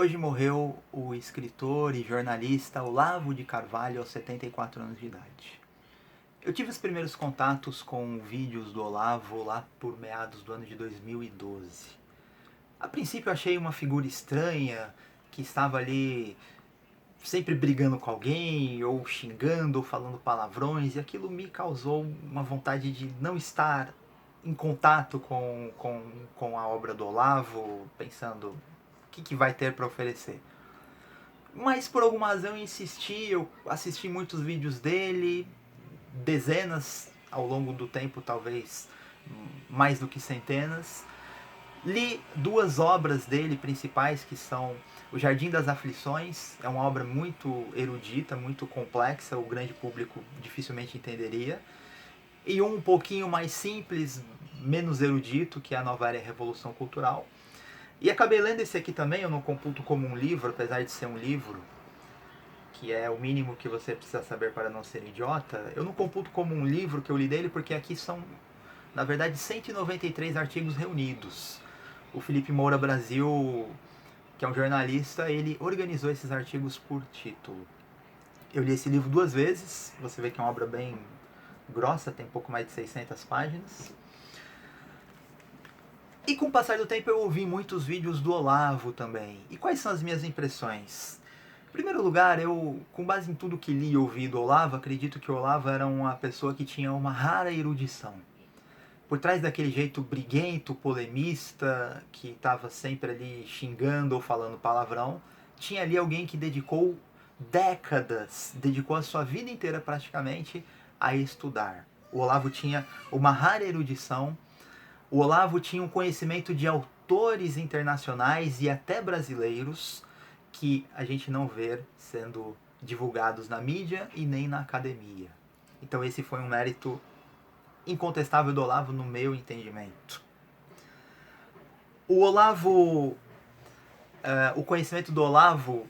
Hoje morreu o escritor e jornalista Olavo de Carvalho aos 74 anos de idade. Eu tive os primeiros contatos com vídeos do Olavo lá por meados do ano de 2012. A princípio eu achei uma figura estranha, que estava ali sempre brigando com alguém, ou xingando, ou falando palavrões, e aquilo me causou uma vontade de não estar em contato com a obra do Olavo, pensando o que vai ter para oferecer. Mas por alguma razão eu insisti, eu assisti muitos vídeos dele, dezenas ao longo do tempo, talvez mais do que centenas. Li duas obras dele principais, que são O Jardim das Aflições, é uma obra muito erudita, muito complexa, o grande público dificilmente entenderia. E um pouquinho mais simples, menos erudito, que é a Nova Era e a Revolução Cultural. E acabei lendo esse aqui também, eu não computo como um livro, apesar de ser um livro, que é o mínimo que você precisa saber para não ser idiota. Eu não computo como um livro que eu li dele, porque aqui são, na verdade, 193 artigos reunidos. O Felipe Moura Brasil, que é um jornalista, ele organizou esses artigos por título. Eu li esse livro duas vezes, você vê que é uma obra bem grossa, tem pouco mais de 600 páginas. E com o passar do tempo eu ouvi muitos vídeos do Olavo também. E quais são as minhas impressões? Em primeiro lugar, eu, com base em tudo que li e ouvi do Olavo, acredito que o Olavo era uma pessoa que tinha uma rara erudição. Por trás daquele jeito briguento, polemista, que estava sempre ali xingando ou falando palavrão, tinha ali alguém que dedicou décadas, dedicou a sua vida inteira praticamente a estudar. O Olavo tinha uma rara erudição, o Olavo tinha um conhecimento de autores internacionais e até brasileiros que a gente não vê sendo divulgados na mídia e nem na academia. Então esse foi um mérito incontestável do Olavo no meu entendimento. O Olavo, o conhecimento do Olavo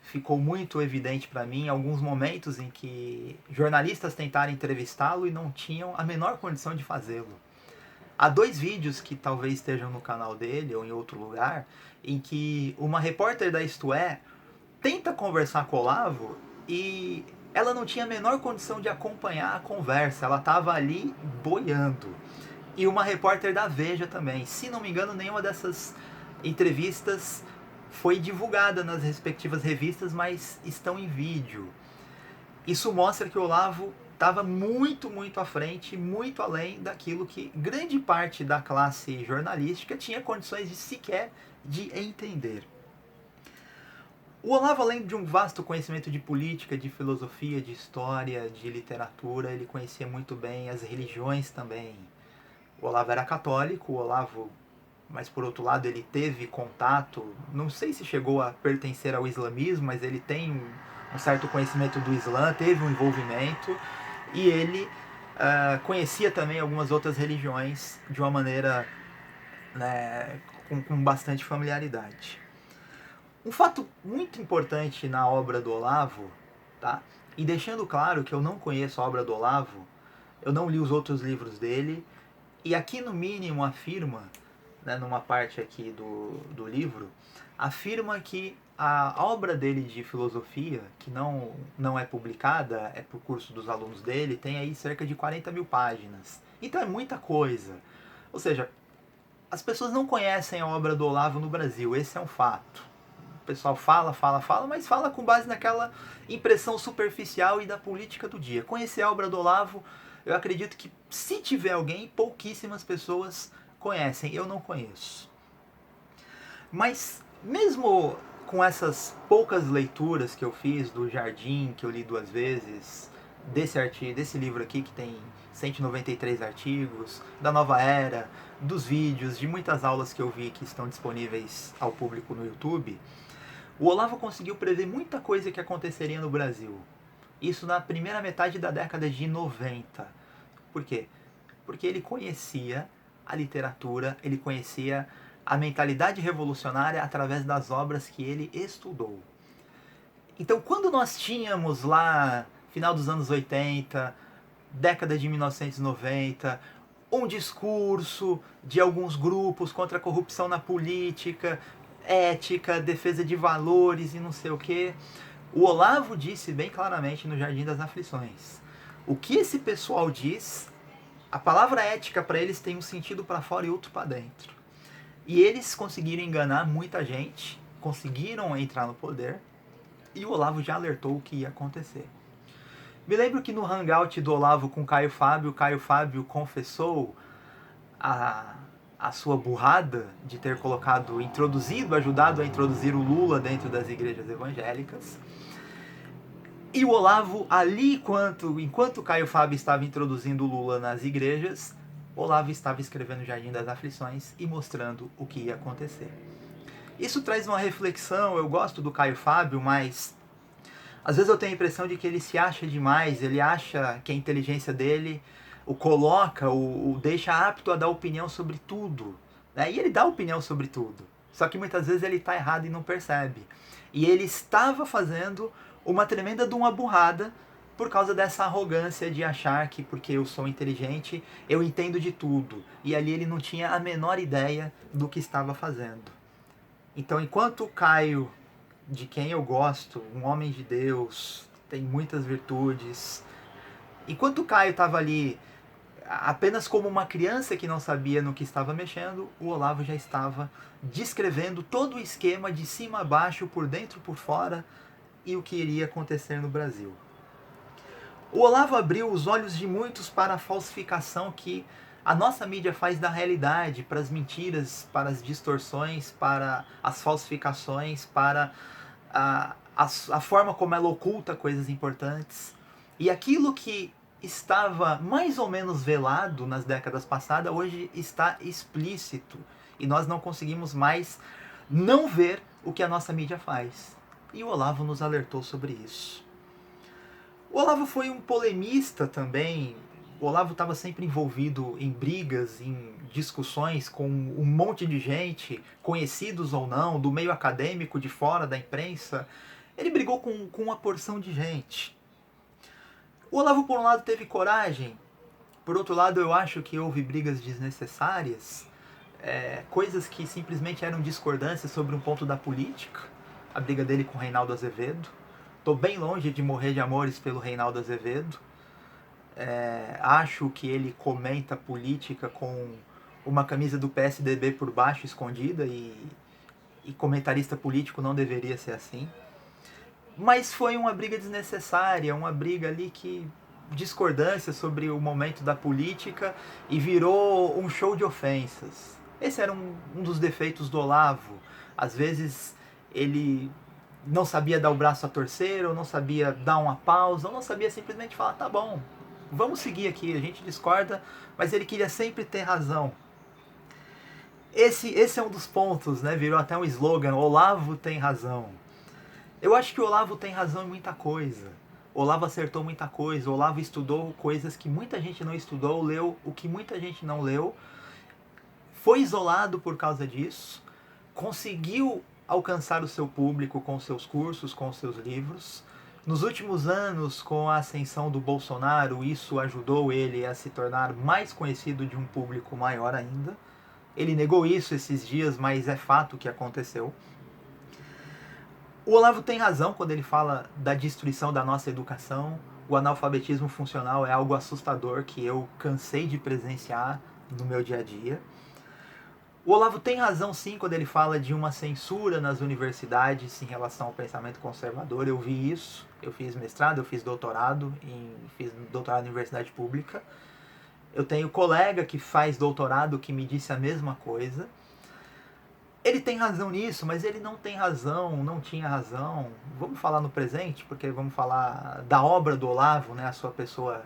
ficou muito evidente para mim em alguns momentos em que jornalistas tentaram entrevistá-lo e não tinham a menor condição de fazê-lo. Há dois vídeos que talvez estejam no canal dele ou em outro lugar, em que uma repórter da Isto É tenta conversar com o Olavo e ela não tinha a menor condição de acompanhar a conversa, ela estava ali boiando. E uma repórter da Veja também. Se não me engano, nenhuma dessas entrevistas foi divulgada nas respectivas revistas, mas estão em vídeo. Isso mostra que o Olavo estava muito à frente, muito além daquilo que grande parte da classe jornalística tinha condições de sequer de entender. O Olavo, além de um vasto conhecimento de política, de filosofia, de história, de literatura, ele conhecia muito bem as religiões também. O Olavo era católico, o Olavo, mas por outro lado ele teve contato, não sei se chegou a pertencer ao islamismo, mas ele tem um certo conhecimento do Islã, teve um envolvimento, e ele conhecia também algumas outras religiões de uma maneira, né, com bastante familiaridade. Um fato muito importante na obra do Olavo, tá? E deixando claro que eu não conheço a obra do Olavo, eu não li os outros livros dele, e aqui no mínimo afirma, né, numa parte aqui do livro, afirma que a obra dele de filosofia, que não é publicada, é por curso dos alunos dele, tem aí cerca de 40 mil páginas. Então é muita coisa. Ou seja, as pessoas não conhecem a obra do Olavo no Brasil, esse é um fato. O pessoal fala, mas fala com base naquela impressão superficial e da política do dia. Conhecer a obra do Olavo, eu acredito que se tiver alguém, pouquíssimas pessoas conhecem. Eu não conheço. Mas mesmo com essas poucas leituras que eu fiz do Jardim, que eu li duas vezes, desse livro aqui que tem 193 artigos, da Nova Era, dos vídeos, de muitas aulas que eu vi que estão disponíveis ao público no YouTube, o Olavo conseguiu prever muita coisa que aconteceria no Brasil. Isso na primeira metade da década de 90. Por quê? Porque ele conhecia a literatura, ele conhecia a mentalidade revolucionária através das obras que ele estudou. Então, quando nós tínhamos lá, final dos anos 80, década de 1990, um discurso de alguns grupos contra a corrupção na política, ética, defesa de valores e não sei o que. O Olavo disse bem claramente no Jardim das Aflições. O que esse pessoal diz, a palavra ética para eles tem um sentido para fora e outro para dentro. E eles conseguiram enganar muita gente, conseguiram entrar no poder, e o Olavo já alertou o que ia acontecer. Me lembro que no hangout do Olavo com o Caio Fábio confessou a, a sua burrada de ter ajudado a introduzir o Lula dentro das igrejas evangélicas. E o Olavo, ali, enquanto o Caio Fábio estava introduzindo o Lula nas igrejas, o Olavo estava escrevendo o Jardim das Aflições e mostrando o que ia acontecer. Isso traz uma reflexão, eu gosto do Caio Fábio, mas às vezes eu tenho a impressão de que ele se acha demais, ele acha que a inteligência dele o coloca, o deixa apto a dar opinião sobre tudo. Né? E ele dá opinião sobre tudo. Só que muitas vezes ele está errado e não percebe. E ele estava fazendo uma tremenda de uma burrada por causa dessa arrogância de achar que porque eu sou inteligente, eu entendo de tudo. E ali ele não tinha a menor ideia do que estava fazendo. Então, enquanto o Caio, de quem eu gosto, um homem de Deus, tem muitas virtudes, enquanto o Caio estava ali apenas como uma criança que não sabia no que estava mexendo, o Olavo já estava descrevendo todo o esquema de cima a baixo, por dentro, por fora, e o que iria acontecer no Brasil. O Olavo abriu os olhos de muitos para a falsificação que a nossa mídia faz da realidade, para as mentiras, para as distorções, para as falsificações, para a forma como ela oculta coisas importantes. E aquilo que estava mais ou menos velado nas décadas passadas, hoje está explícito. E nós não conseguimos mais não ver o que a nossa mídia faz. E o Olavo nos alertou sobre isso. O Olavo foi um polemista também. O Olavo estava sempre envolvido em brigas, em discussões com um monte de gente, conhecidos ou não, do meio acadêmico, de fora da imprensa. Ele brigou com uma porção de gente. O Olavo, por um lado, teve coragem. Por outro lado, eu acho que houve brigas desnecessárias. Coisas que simplesmente eram discordâncias sobre um ponto da política. A briga dele com o Reinaldo Azevedo. Estou bem longe de morrer de amores pelo Reinaldo Azevedo. Acho que ele comenta política com uma camisa do PSDB por baixo, escondida, e comentarista político não deveria ser assim. Mas foi uma briga desnecessária, uma briga ali que discordância sobre o momento da política e virou um show de ofensas. Esse era um dos defeitos do Olavo. Às vezes ele não sabia dar o braço a torcer, ou não sabia dar uma pausa, ou não sabia simplesmente falar, tá bom, vamos seguir aqui, a gente discorda, mas ele queria sempre ter razão. Esse é um dos pontos, né? Virou até um slogan, Olavo tem razão. Eu acho que o Olavo tem razão em muita coisa. O Olavo acertou muita coisa, o Olavo estudou coisas que muita gente não estudou, leu o que muita gente não leu, foi isolado por causa disso, conseguiu alcançar o seu público com seus cursos, com seus livros. Nos últimos anos, com a ascensão do Bolsonaro, isso ajudou ele a se tornar mais conhecido de um público maior ainda. Ele negou isso esses dias, mas é fato que aconteceu. O Olavo tem razão quando ele fala da destruição da nossa educação. O analfabetismo funcional é algo assustador que eu cansei de presenciar no meu dia a dia. O Olavo tem razão sim quando ele fala de uma censura nas universidades em relação ao pensamento conservador. Eu vi isso, eu fiz mestrado, eu fiz doutorado em universidade pública. Eu tenho colega que faz doutorado que me disse a mesma coisa. Ele tem razão nisso, mas ele não tem razão, não tinha razão. Vamos falar no presente, porque vamos falar da obra do Olavo, né? A sua pessoa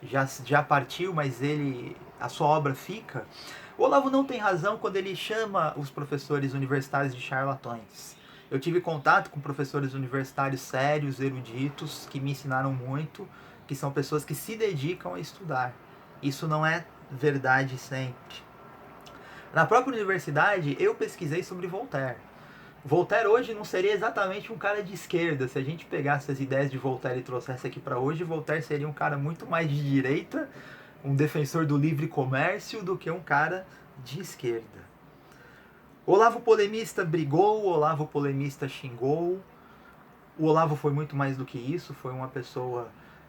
já partiu, mas a sua obra fica. O Olavo não tem razão quando ele chama os professores universitários de charlatões. Eu tive contato com professores universitários sérios, eruditos, que me ensinaram muito, que são pessoas que se dedicam a estudar. Isso não é verdade sempre. Na própria universidade, eu pesquisei sobre Voltaire. Voltaire hoje não seria exatamente um cara de esquerda. Se a gente pegasse as ideias de Voltaire e trouxesse aqui para hoje, Voltaire seria um cara muito mais de direita, um defensor do livre comércio, do que um cara de esquerda. O Olavo polemista brigou, o Olavo polemista xingou. O Olavo foi muito mais do que isso, foi uma pessoa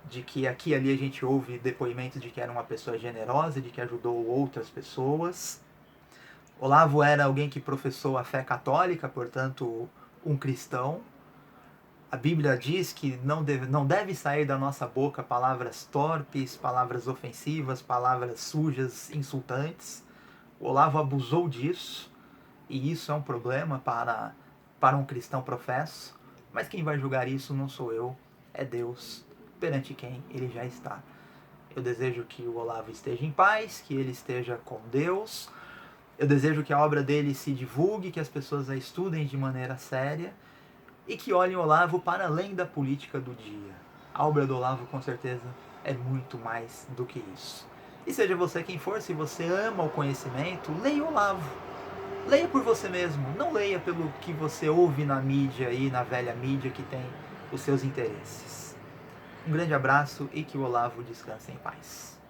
de que aqui e ali a gente ouve depoimentos de que era uma pessoa generosa, de que ajudou outras pessoas. Olavo era alguém que professou a fé católica, portanto, um cristão. A Bíblia diz que não deve sair da nossa boca palavras torpes, palavras ofensivas, palavras sujas, insultantes. O Olavo abusou disso, e isso é um problema para um cristão professo. Mas quem vai julgar isso não sou eu, é Deus, perante quem ele já está. Eu desejo que o Olavo esteja em paz, que ele esteja com Deus. Eu desejo que a obra dele se divulgue, que as pessoas a estudem de maneira séria e que olhem o Olavo para além da política do dia. A obra do Olavo, com certeza, é muito mais do que isso. E seja você quem for, se você ama o conhecimento, leia o Olavo. Leia por você mesmo, não leia pelo que você ouve na mídia e na velha mídia que tem os seus interesses. Um grande abraço e que o Olavo descanse em paz.